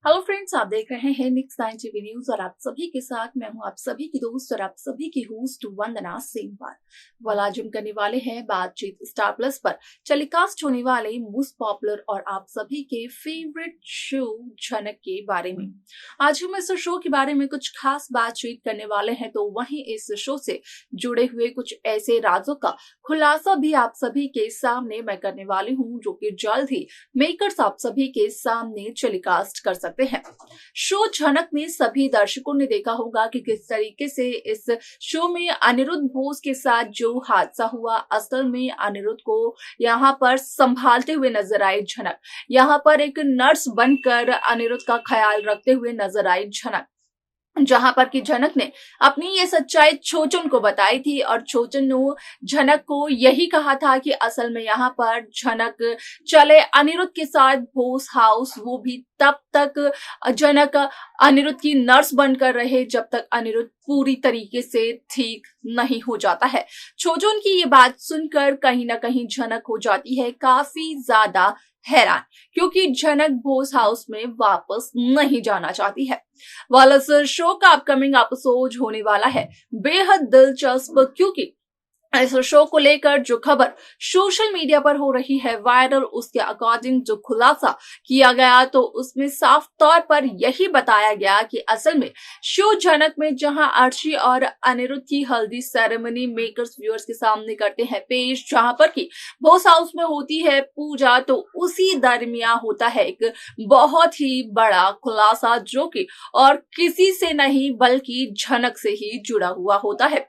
Hello friends, आप देख रहे हैं निक्स 9 टीवी न्यूज और आप सभी के साथ मैं हूं आप सभी की दोस्त और आप सभी की होस्ट वंदना सिंह। आज हम करने वाले हैं बातचीत स्टार प्लस पर टेलीकास्ट होने वाले मोस्ट पॉपुलर और आप सभी के फेवरेट शो झनक के बारे में। आज हम इस शो के बारे में कुछ खास बातचीत करने वाले हैं, तो वहीं इस शो से जुड़े हुए कुछ ऐसे राजों का खुलासा भी आप सभी के सामने मैं करने वाली हूँ, जो कि जल्द ही मेकर्स आप सभी के सामने टेलीकास्ट कर सकते हैं। शो झनक में सभी दर्शकों ने देखा होगा कि किस तरीके से इस शो में अनिरुद्ध बोस के साथ जो हादसा हुआ, असल में अनिरुद्ध को यहाँ पर संभालते हुए नजर आई झनक। यहाँ पर एक नर्स बनकर अनिरुद्ध का ख्याल रखते हुए नजर आई झनक, जहां पर कि झनक ने अपनी ये सच्चाई छोचन को बताई थी और छोचन ने झनक को यही कहा था कि असल में यहाँ पर झनक चले अनिरुद्ध के साथ बोस हाउस, वो भी तब तक झनक अनिरुद्ध की नर्स बनकर रहे जब तक अनिरुद्ध पूरी तरीके से ठीक नहीं हो जाता है। छोचन की ये बात सुनकर कहीं ना कहीं झनक हो जाती है काफी ज्यादा हैरान, क्योंकि झनक बोस हाउस में वापस नहीं जाना चाहती है। वालस शो का अपकमिंग एपिसोड होने वाला है बेहद दिलचस्प, क्योंकि इस शो को लेकर जो खबर सोशल मीडिया पर हो रही है वायरल, उसके अकॉर्डिंग जो खुलासा किया गया तो उसमें साफ तौर पर यही बताया गया कि असल में शो झनक में जहां अर्शी और अनिरुद्ध की हल्दी सेरेमनी मेकर्स व्यूअर्स के सामने करते हैं पेश, जहां पर की बोस हाउस में होती है पूजा, तो उसी दरमियान होता है एक बहुत ही बड़ा खुलासा, जो कि और किसी से नहीं बल्कि झनक से ही जुड़ा हुआ होता है।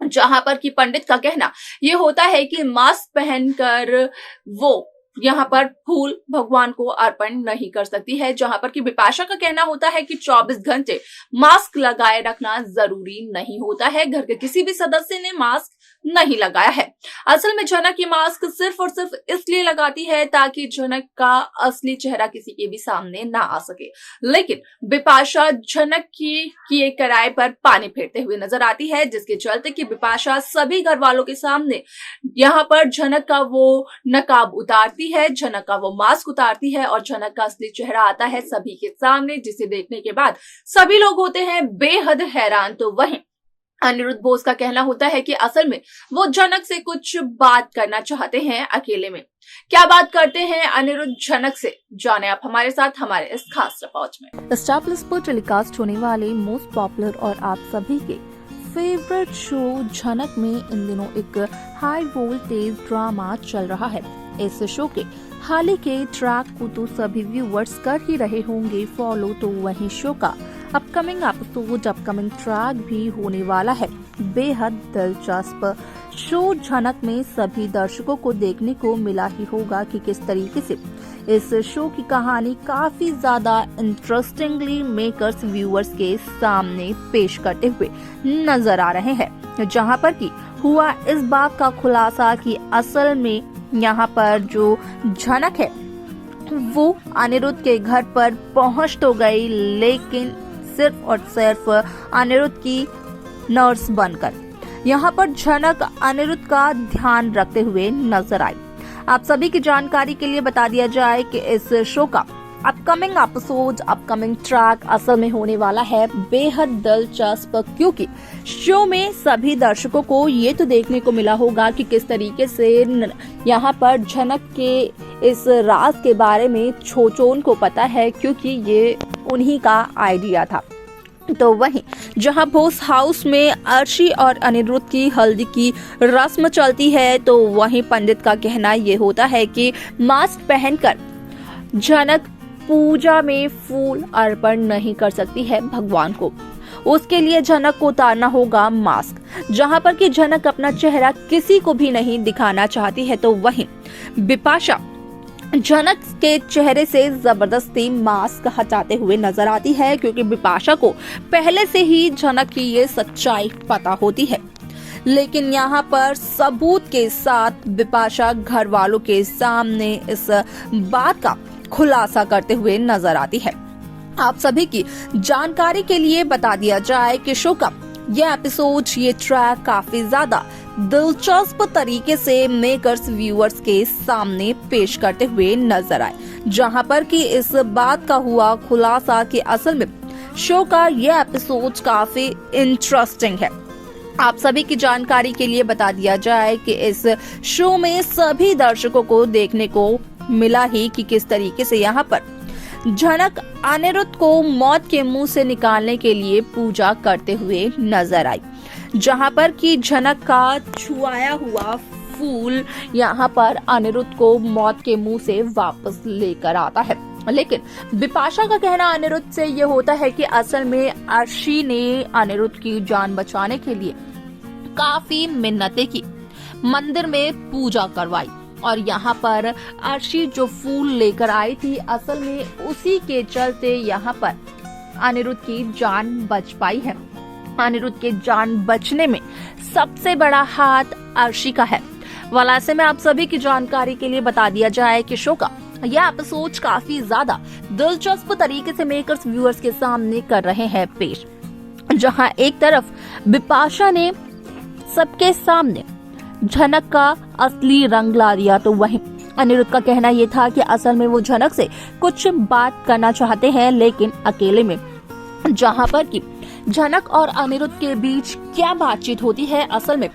जहां पर कि पंडित का कहना ये होता है कि मास्क पहनकर वो यहाँ पर फूल भगवान को अर्पण नहीं कर सकती है, जहां पर कि बिपाशा का कहना होता है कि 24 घंटे मास्क लगाए रखना जरूरी नहीं होता है। घर के किसी भी सदस्य ने मास्क नहीं लगाया है। असल में झनक ये मास्क सिर्फ और सिर्फ इसलिए लगाती है ताकि झनक का असली चेहरा किसी के भी सामने ना आ सके, लेकिन बिपाशा झनक की किए किराए पर पानी फेरते हुए नजर आती है, जिसके चलते कि बिपाशा सभी घर वालों के सामने यहाँ पर झनक का वो नकाब उतारती है, झनक का वो मास्क उतारती है और झनक का असली चेहरा आता है सभी के सामने, जिसे देखने के बाद सभी लोग होते हैं बेहद हैरान। तो वहीं अनिरुद्ध बोस का कहना होता है कि असल में वो झनक से कुछ बात करना चाहते हैं अकेले में। क्या बात करते हैं अनिरुद्ध झनक से, जाने आप हमारे साथ हमारे इस खास रिपोर्ट में। स्टार प्लस पर टेलीकास्ट होने वाले मोस्ट पॉपुलर और आप सभी के फेवरेट शो झनक में इन दिनों एक हाई वोल्टेज ड्रामा चल रहा है। इस शो के हाल ही के ट्रैक को तो सभी व्यूअर्स कर ही रहे होंगे फॉलो, तो वहीं शो का अपकमिंग एपिसोड अपकमिंग ट्रैक भी होने वाला है बेहद दिलचस्प। शो झनक में सभी दर्शकों को देखने को मिला ही होगा कि किस तरीके से इस शो की कहानी काफी ज्यादा इंटरेस्टिंगली मेकर्स व्यूअर्स के सामने पेश करते हुए नजर आ रहे हैं, जहां पर कि हुआ इस बात का खुलासा कि असल में यहाँ पर जो झनक है वो अनिरुद्ध के घर पर पहुंच तो गई, लेकिन सिर्फ और सिर्फ अनिरुद्ध की नर्स बनकर यहाँ पर झनक अनिरुद्ध का ध्यान रखते हुए नजर आई। आप सभी की जानकारी के लिए बता दिया जाए कि इस शो का अपकमिंग एपिसोड अपकमिंग ट्रैक असल में होने वाला है बेहद दिलचस्प, क्योंकि शो में सभी दर्शकों को ये तो देखने को मिला होगा कि किस तरीके से यहाँ पर झनक के इस राज के बारे में छोचोन को पता है, क्योंकि ये उन्हीं का आइडिया था। तो वहीं जहां बोस हाउस में अर्शी और अनिरुद्ध की हल्दी की रस्म चलती है, तो वहीं पंडित का कहना ये होता है कि मास्क पहनकर झनक पूजा में फूल अर्पण नहीं कर सकती है भगवान को, उसके लिए झनक को उतारना होगा मास्क, जहां पर कि झनक अपना चेहरा किसी को भी नहीं दिखाना चाहती है। तो वहीं बिपाशा झनक के चेहरे से जबरदस्ती मास्क हटाते हुए नजर आती है, क्योंकि बिपाशा को पहले से ही झनक की ये सच्चाई पता होती है, लेकिन यहाँ पर सबूत के साथ बिपाशा घर वालों के सामने इस बात का खुलासा करते हुए नजर आती है। आप सभी की जानकारी के लिए बता दिया जाए कि शो का ये एपिसोड, ये ट्रैक काफी ज्यादा दिलचस्प तरीके से मेकर्स व्यूअर्स के सामने पेश करते हुए नजर आए, जहां पर कि इस बात का हुआ खुलासा कि असल में शो का ये एपिसोड काफी इंटरेस्टिंग है। आप सभी की जानकारी के लिए बता दिया जाए कि इस शो में सभी दर्शकों को देखने को मिला ही कि किस तरीके से यहाँ पर झनक अनिरुद्ध को मौत के मुंह से निकालने के लिए पूजा करते हुए नजर आई, जहां पर कि झनक का छुआया हुआ फूल यहाँ पर अनिरुद्ध को मौत के मुंह से वापस लेकर आता है। लेकिन बिपाशा का कहना अनिरुद्ध से ये होता है कि असल में अर्शी ने अनिरुद्ध की जान बचाने के लिए काफी मिन्नतें की, मंदिर में पूजा करवाई और यहाँ पर अर्शी जो फूल लेकर आई थी असल में उसी के चलते यहाँ पर अनिरुद्ध की जान बच पाई है। अनिरुद्ध के जान बचने में सबसे बड़ा हाथ अर्शी का है। वैसे में आप सभी की जानकारी के लिए बता दिया जाए कि शो का यह एपिसोड काफी ज्यादा दिलचस्प तरीके से मेकर्स व्यूअर्स के सामने कर रहे हैं पेश, जहां एक तरफ बिपाशा ने सबके सामने झनक का असली रंग ला दिया, तो वहीं अनिरुद्ध का कहना यह था कि असल में वो झनक से कुछ बात करना चाहते हैं लेकिन अकेले में, जहां पर कि झनक और अनिरुद्ध के बीच क्या बातचीत होती है असल में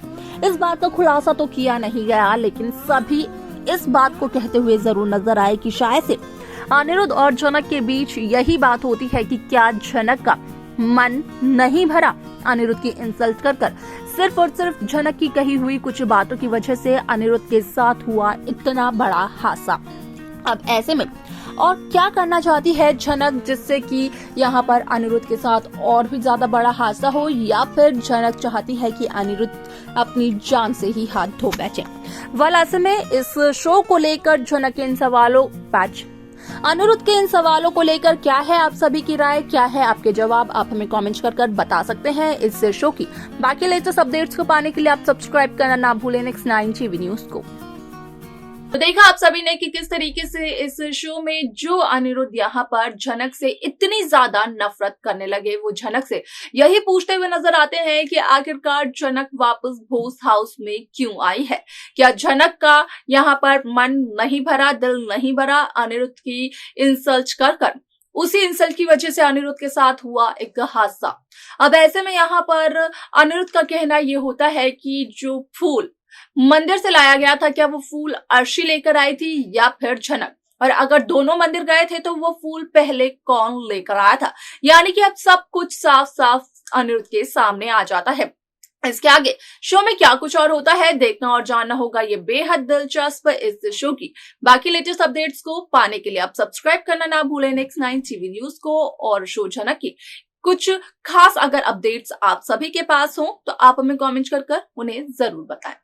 इस बात का खुलासा तो किया नहीं गया, लेकिन सभी इस बात को कहते हुए जरूर नजर आए कि शायद से अनिरुद्ध और झनक के बीच यही बात होती है कि क्या झनक का मन नहीं भरा अनिरुद्ध की इंसल्ट कर सिर्फ और सिर्फ झनक की कही हुई कुछ बातों की वजह से अनिरुद्ध के साथ हुआ इतना बड़ा हादसा। अब ऐसे में और क्या करना चाहती है झनक जिससे कि यहाँ पर अनिरुद्ध के साथ और भी ज्यादा बड़ा हादसा हो, या फिर झनक चाहती है कि अनिरुद्ध अपनी जान से ही हाथ धो बैठे। ऐसे में इस शो को लेकर झनक के इन सवालों अनिरुद्ध के इन सवालों को लेकर क्या है आप सभी की राय, क्या है आपके जवाब, आप हमें कमेंट कर बता सकते हैं इस शो की। बाकी लेटेस्ट अपडेट्स को पाने के लिए आप सब्सक्राइब करना ना भूलें नेक्स्ट 9 टीवी न्यूज को। तो देखा आप सभी ने कि किस तरीके से इस शो में जो अनिरुद्ध यहाँ पर झनक से इतनी ज्यादा नफरत करने लगे, वो झनक से यही पूछते हुए नजर आते हैं कि आखिरकार झनक वापस भोस हाउस में क्यों आई है। क्या झनक का यहाँ पर मन नहीं भरा, दिल नहीं भरा अनिरुद्ध की इंसल्ट कर उसी इंसल्ट की वजह से अनिरुद्ध के साथ हुआ एक हादसा। अब ऐसे में यहाँ पर अनिरुद्ध का कहना ये होता है कि जो फूल मंदिर से लाया गया था, क्या वो फूल अर्शी लेकर आई थी या फिर झनक, और अगर दोनों मंदिर गए थे तो वो फूल पहले कौन लेकर आया था। यानी कि अब सब कुछ साफ साफ अनिरुद्ध के सामने आ जाता है। इसके आगे शो में क्या कुछ और होता है देखना और जानना होगा, ये बेहद दिलचस्प इस शो की। बाकी लेटेस्ट अपडेट्स को पाने के लिए आप सब्सक्राइब करना ना भूलें नेक्स्ट 9 टीवी न्यूज को। और शो झनक की कुछ खास अगर अपडेट्स आप सभी के पास हो तो आप हमें कमेंट कर उन्हें जरूर बताएं।